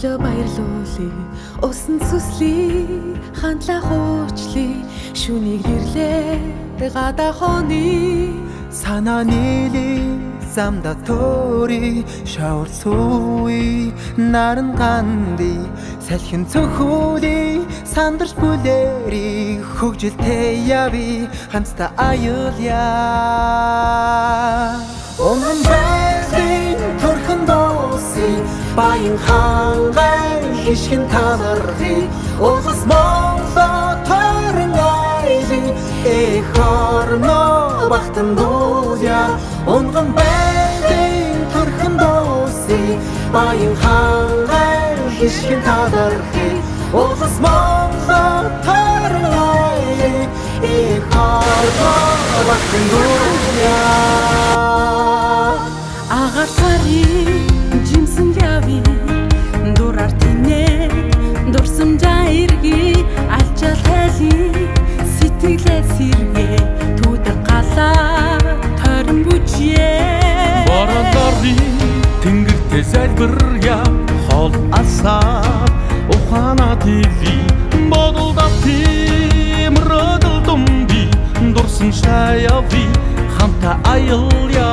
өглөө баярлуулъя. Усан сүслий хандлах уучлий. Шүнийг нэрлээ гадаа хооны. Санаа нийлий замда тори шавар сууи наран ганди салхин цохоли сандарч бүлэри хөгжилтэй яви хамтдаа аюулъя. Онгон байрын төрхөн дооси баян хангай хишгэн талархи улс Монголоо тойрон айли эх орноо бахтан дуулъя. Онгон байрын төрхөн дооси баян хангай хишгэн талархи улс Монголоо тойрон айли эх орноо бахтан дуулъя. Агаар сарын жимсэн яви дураар тинэ дурсамжаа ирги алчаал хайли сэтгэлээ сэргээ түдэр галаа тойрон бүжээ. Боролорны тэнгэртэй залбиря хол асаа ухаана тиви бодолдоо тиймрөдөл думби дурсан шаяви хамта аялья.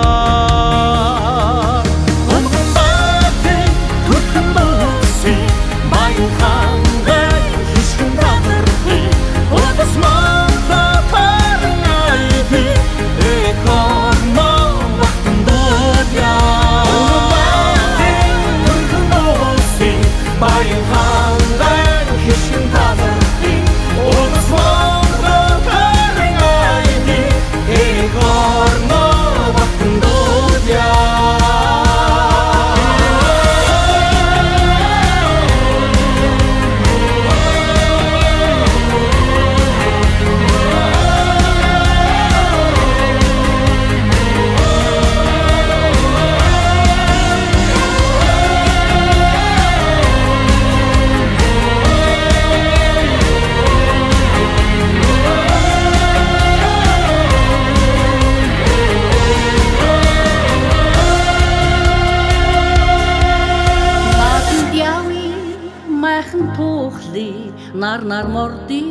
Нар морди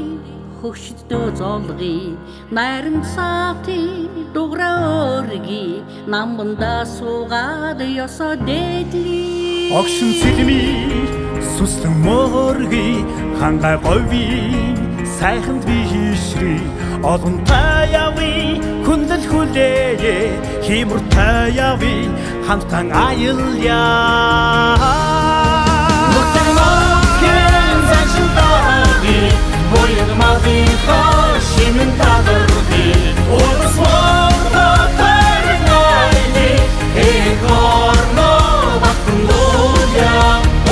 хөгшдөө золги найран саати дуграа өрги намбанда суугаад ёсоо дээдли Огшин цэлми сүслэн морги хангай гови сайханд би хишри олон таяви хүндэл хүлээе химүр таяви хамтан аялья. Боян мадиха шимэн тадархи улс Монголоо тойрон айли эх орноо бахтан дуулъя.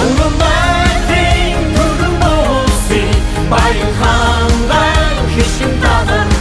Онгон байрын төрхөн дооси баян хангай хишгэн тадархи